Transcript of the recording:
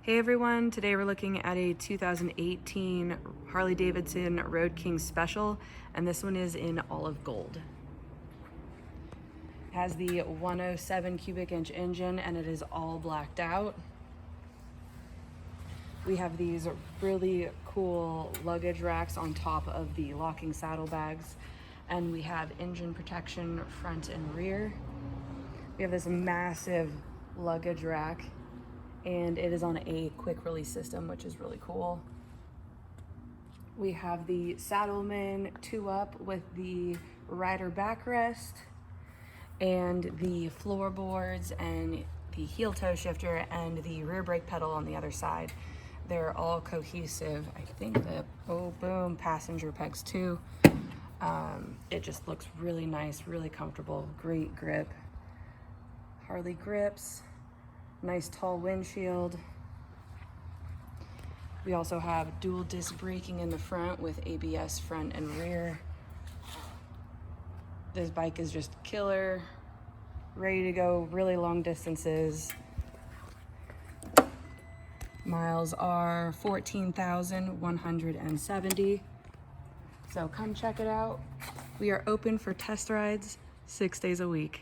Hey everyone, today we're looking at a 2018 Harley Davidson Road King Special, and this one is in olive gold. It has the 107 cubic inch engine and it is all blacked out. We have these really cool luggage racks on top of the locking saddlebags, and we have engine protection front and rear. We have this massive luggage rack, and it is on a quick release system, which is really cool. We have the Saddleman 2-up with the rider backrest and the floorboards and the heel toe shifter and the rear brake pedal on the other side. They're all cohesive. I think the boom passenger pegs too. It just looks really nice, really comfortable, great grip. Harley grips. Nice tall windshield. We also have dual disc braking in the front with ABS front and rear. This bike is just killer, ready to go really long distances. Miles are 14,170. So come check it out. We are open for test rides 6 days a week.